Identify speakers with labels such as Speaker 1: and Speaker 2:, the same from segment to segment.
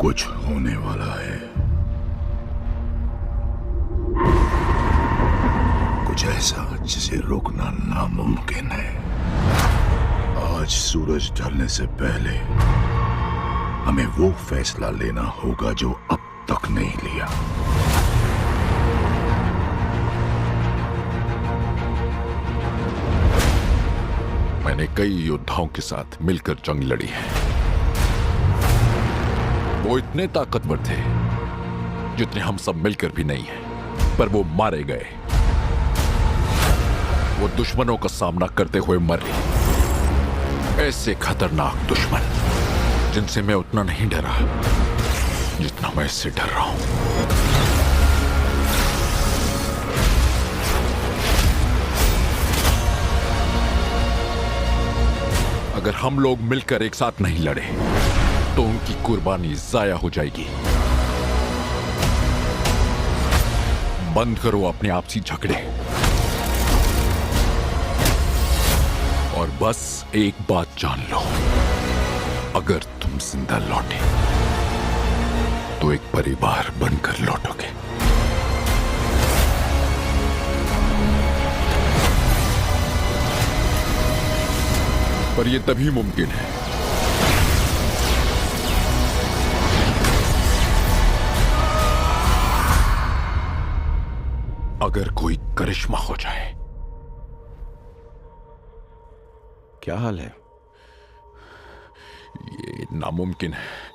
Speaker 1: कुछ होने वाला है। कुछ ऐसा जिसे रोकना नामुमकिन है। आज सूरज ढलने से पहले हमें वो फैसला लेना होगा जो अब तक नहीं लिया।
Speaker 2: मैंने कई योद्धाओं के साथ मिलकर जंग लड़ी है। वो इतने ताकतवर थे जितने हम सब मिलकर भी नहीं हैं, पर वो मारे गए। वो दुश्मनों का सामना करते हुए मरे। ऐसे खतरनाक दुश्मन जिनसे मैं उतना नहीं डरा जितना मैं इससे डर रहा हूं। अगर हम लोग मिलकर एक साथ नहीं लड़े तो उनकी कुर्बानी जाया हो जाएगी। बंद करो अपने आपसी झगड़े और बस एक बात जान लो, अगर तुम जिंदा लौटे तो एक परिवार बनकर लौटोगे। पर यह तभी मुमकिन है अगर कोई करिश्मा हो जाए।
Speaker 3: क्या हाल है?
Speaker 2: ये नामुमकिन है।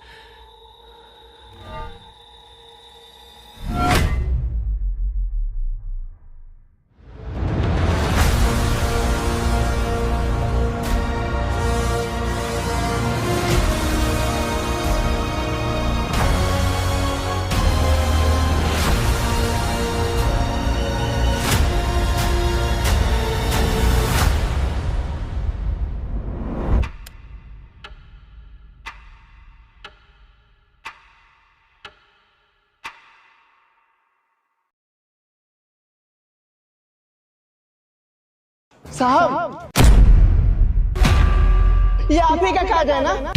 Speaker 4: साहब, ये आप ही का कार्ड है ना?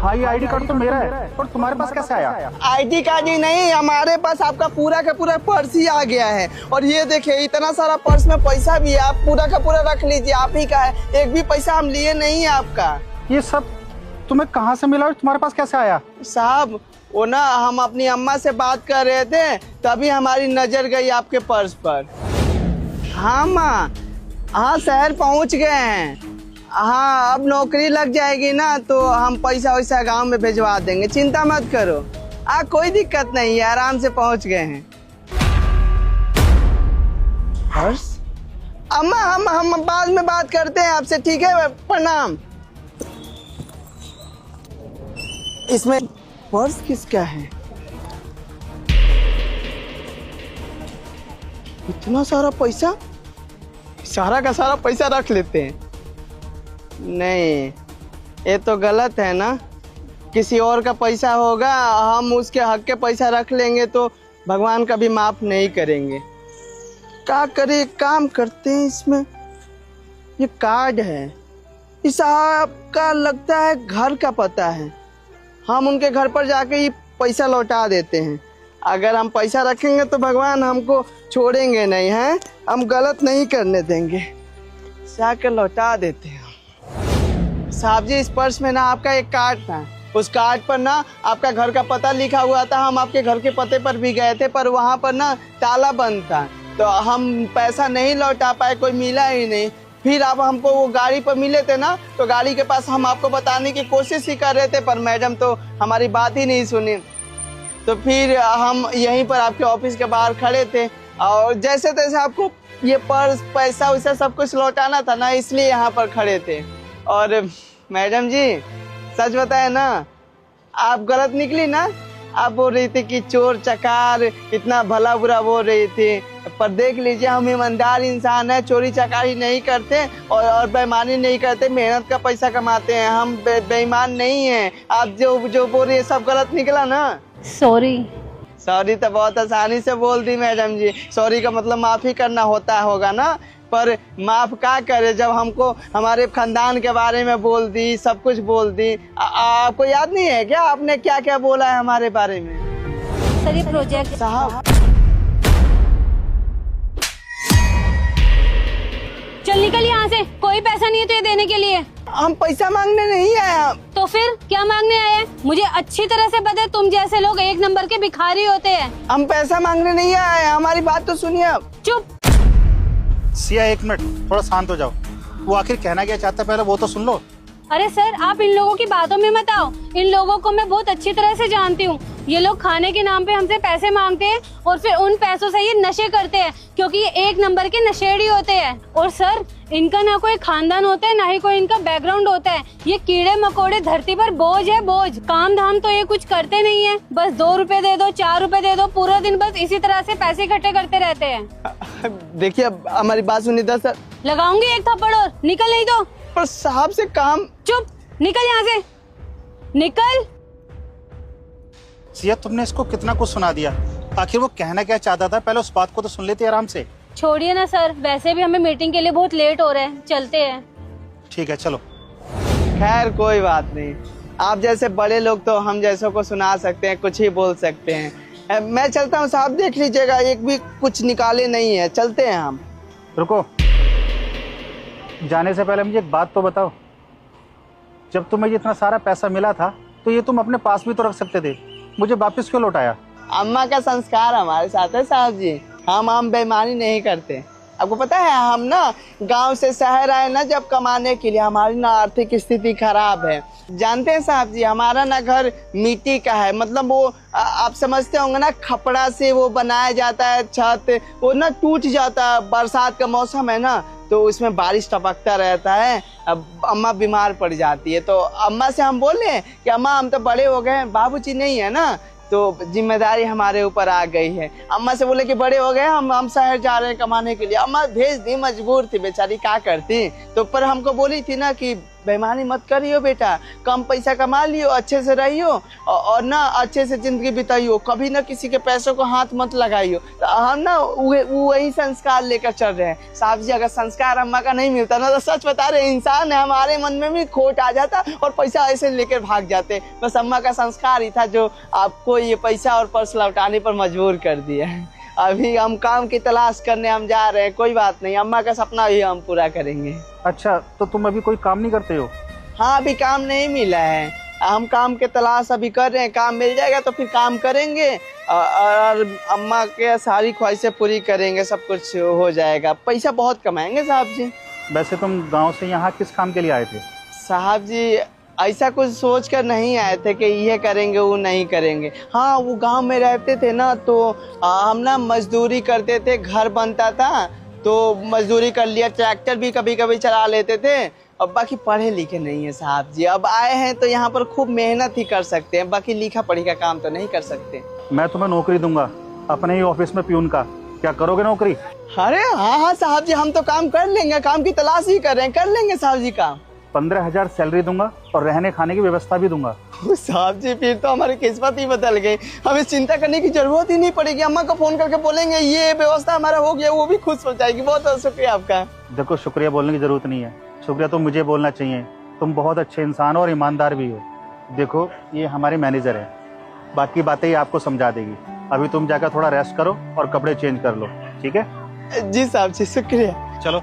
Speaker 5: हाँ, ये आईडी कार्ड तो मेरा है, और तुम्हारे पास कैसे आया?
Speaker 4: आईडी कार्ड ही नहीं, हमारे पास आपका पूरा का पूरा पर्स ही आ गया है। और ये देखिए, इतना सारा पर्स में पैसा भी है, आप पूरा का पूरा रख लीजिए, आप ही का है। एक भी पैसा हम लिए नहीं है आपका।
Speaker 5: ये सब तुम्हें कहाँ से मिला और तुम्हारे पास कैसे आया?
Speaker 4: साहब, वो ना, हम अपनी अम्मा से बात कर रहे थे, तभी हमारी नजर गई आपके पर्स पर। हाँ माँ, हाँ शहर पहुँच गए हैं। हाँ, अब नौकरी लग जाएगी ना तो हम पैसा वैसा गांव में भिजवा देंगे, चिंता मत करो। कोई दिक्कत नहीं है, आराम से पहुँच गए हैं। पर्स? अम्मा, हम बाद में बात करते हैं आपसे, ठीक है? प्रणाम। इसमें पर्स किसका है? इतना सारा पैसा? सारा का सारा पैसा रख लेते हैं? नहीं, ये तो गलत है ना। किसी और का पैसा होगा, हम उसके हक के पैसा रख लेंगे तो भगवान कभी माफ नहीं करेंगे। क्या करें, काम करते हैं। इसमें ये कार्ड है, इस साहब का लगता है घर का पता है। हम उनके घर पर जाके ही पैसा लौटा देते हैं। अगर हम पैसा रखेंगे तो भगवान हमको छोड़ेंगे नहीं, हैं? हम गलत नहीं करने देंगे, जाकर लौटा देते हैं। साहब जी, इस पर्स में ना आपका एक कार्ड था, उस कार्ड पर ना आपका घर का पता लिखा हुआ था। हम आपके घर के पते पर भी गए थे, पर वहाँ पर ना ताला बंद था, तो हम पैसा नहीं लौटा पाए, कोई मिला ही नहीं। फिर आप हमको वो गाड़ी पर मिले थे ना, तो गाड़ी के पास हम आपको बताने की कोशिश ही कर रहे थे, पर मैडम तो हमारी बात ही नहीं सुनी। तो फिर हम यहीं पर आपके ऑफिस के बाहर खड़े थे, और जैसे तैसे आपको ये पर्स, पैसा वैसा सब कुछ लौटाना था ना, इसलिए यहाँ पर खड़े थे। और मैडम जी, सच बताए ना, आप गलत निकली ना। आप बोल रही थी कि चोर चकार, इतना भला बुरा बोल रही थी, पर देख लीजिए, हम ईमानदार इंसान है, चोरी चकारी नहीं करते और बेईमानी नहीं करते, मेहनत का पैसा कमाते हैं। हम बेईमान नहीं हैं। आप जो बोल रही है सब गलत निकला ना। सॉरी तो बहुत आसानी से बोल दी मैडम जी। सॉरी का मतलब माफी करना होता होगा ना। पर माफ का करे, जब हमको हमारे खानदान के बारे में बोल दी, सब कुछ बोल दी। आपको याद नहीं है क्या आपने क्या क्या बोला है हमारे बारे में?
Speaker 6: सर ये प्रोजेक्ट
Speaker 4: साहब
Speaker 6: चल निकल यहाँ से, कोई पैसा नहीं है तुझे देने के लिए।
Speaker 4: हम पैसा मांगने नहीं आए।
Speaker 6: तो फिर क्या मांगने आए हैं? मुझे अच्छी तरह से पता है तुम जैसे लोग एक नंबर के भिखारी होते हैं।
Speaker 4: हम पैसा मांगने नहीं आए, हमारी बात तो सुनिए अब।
Speaker 6: चुप।
Speaker 5: सिया एक मिनट, थोड़ा शांत हो जाओ। वो आखिर कहना क्या चाहता है पहले वो तो सुन लो।
Speaker 6: अरे सर आप इन लोगों की बातों में मत आओ, इन लोगों को मैं बहुत अच्छी तरह से जानती हूँ। ये लोग खाने के नाम पे हमसे पैसे मांगते हैं और फिर उन पैसों से ये नशे करते हैं, क्योंकि ये एक नंबर के नशेड़ी होते हैं। और सर इनका ना कोई खानदान होता है, ना ही कोई इनका बैकग्राउंड होता है। ये कीड़े मकोड़े धरती पर बोझ है, बोझ। काम धाम तो ये कुछ करते नहीं है, बस 2 रुपए दे दो, 4 रुपए दे दो, पूरा दिन बस इसी तरह से पैसे इकट्ठे करते रहते हैं।
Speaker 4: देखिए अब हमारी बात सुनिए सर।
Speaker 6: लगाऊंगी एक थप्पड़ और, निकल नहीं तो।
Speaker 4: पर साहब से काम।
Speaker 6: चुप, निकल यहाँ से, निकल।
Speaker 5: सिया तुमने इसको कितना कुछ सुना दिया, आखिर वो कहना क्या चाहता था पहले उस बात को तो सुन लेते आराम से।
Speaker 6: छोड़िए ना सर, वैसे भी हमें मीटिंग के लिए बहुत लेट हो रहे हैं, चलते हैं।
Speaker 5: ठीक है चलो।
Speaker 4: खैर कोई बात नहीं, आप जैसे बड़े लोग तो हम जैसों को सुना सकते हैं, कुछ ही बोल सकते हैं। मैं चलता हूँ साहब, देख लीजिएगा एक भी कुछ निकाले नहीं है, चलते हैं हम।
Speaker 5: रुको, जाने से पहले मुझे एक बात तो बताओ, जब तुम्हें इतना सारा पैसा मिला था तो ये तुम अपने पास भी तो रख सकते थे, मुझे वापस क्यों लौटाया?
Speaker 4: अम्मा का संस्कार हमारे साथ है साहब जी, हम बेईमानी नहीं करते। आपको पता है हम ना गांव से शहर आए ना जब कमाने के लिए, हमारी ना आर्थिक स्थिति खराब है। जानते हैं साहब जी, हमारा ना घर मिट्टी का है, मतलब वो आप समझते होंगे ना, खपड़ा से वो बनाया जाता है छत, वो ना टूट जाता है। बरसात का मौसम है ना तो उसमें बारिश टपकता रहता है। अब अम्मा बीमार पड़ जाती है तो अम्मा से हम बोले कि अम्मा हम तो बड़े हो गए हैं, बाबूजी नहीं है ना, तो जिम्मेदारी हमारे ऊपर आ गई है। अम्मा से बोले कि बड़े हो गए हम शहर जा रहे हैं कमाने के लिए। अम्मा भेज दी, मजबूर थी बेचारी, क्या करती। तो पर हमको बोली थी ना कि बेईमानी मत करियो बेटा, कम पैसा कमा लियो, अच्छे से रहियो और ना अच्छे से जिंदगी बिताइयो, कभी ना किसी के पैसों को हाथ मत लगाइयो। तो हम ना वही संस्कार लेकर चल रहे हैं साहब जी। अगर संस्कार अम्मा का नहीं मिलता ना तो सच बता रहे इंसान है, हमारे मन में भी खोट आ जाता और पैसा ऐसे लेकर भाग जाते। बस अम्मा का संस्कार ही था जो आपको ये पैसा और पर्स लौटाने पर मजबूर कर दिया है। अभी हम काम की तलाश करने हम जा रहे हैं, कोई बात नहीं, अम्मा का सपना भी हम पूरा करेंगे।
Speaker 5: अच्छा तो तुम अभी कोई काम नहीं करते हो?
Speaker 4: हाँ अभी काम नहीं मिला है, हम काम के तलाश अभी कर रहे हैं, काम मिल जाएगा तो फिर काम करेंगे और अम्मा के सारी ख्वाहिशें पूरी करेंगे, सब कुछ हो जाएगा, पैसा बहुत कमाएंगे साहब जी।
Speaker 5: वैसे तुम गांव से यहाँ किस काम के लिए आए थे?
Speaker 4: साहब जी ऐसा कुछ सोच कर नहीं आए थे कि ये करेंगे वो नहीं करेंगे। हाँ वो गांव में रहते थे ना तो हम ना मजदूरी करते थे, घर बनता था तो मजदूरी कर लिया, ट्रैक्टर भी कभी कभी चला लेते थे। अब बाकी पढ़े लिखे नहीं है साहब जी, अब आए हैं तो यहाँ पर खूब मेहनत ही कर सकते हैं, बाकी लिखा पढ़ी का काम तो नहीं कर सकते।
Speaker 5: मैं तुम्हें नौकरी दूंगा अपने ही ऑफिस में प्यून का, क्या करोगे नौकरी?
Speaker 4: अरे हाँ साहब जी, हम तो काम कर लेंगे, काम की तलाश ही कर रहे हैं, कर लेंगे साहब जी काम।
Speaker 5: 15,000 सैलरी दूंगा और रहने खाने की व्यवस्था भी दूंगा।
Speaker 4: साहब जी फिर तो हमारी किस्मत ही बदल गई, हमें चिंता करने की जरूरत ही नहीं पड़ेगी। अम्मा को फोन करके बोलेंगे ये व्यवस्था हमारा हो गया, वो भी खुश हो जाएगी। बहुत बहुत शुक्रिया आपका।
Speaker 5: देखो शुक्रिया बोलने की जरूरत नहीं है, शुक्रिया तो मुझे बोलना चाहिए, तुम बहुत अच्छे इंसान हो और ईमानदार भी हो। देखो ये हमारे मैनेजर है, बाकी बातें ही आपको समझा देगी। अभी तुम जाकर थोड़ा रेस्ट करो और कपड़े चेंज कर लो, ठीक है?
Speaker 4: जी साहब जी शुक्रिया।
Speaker 5: चलो।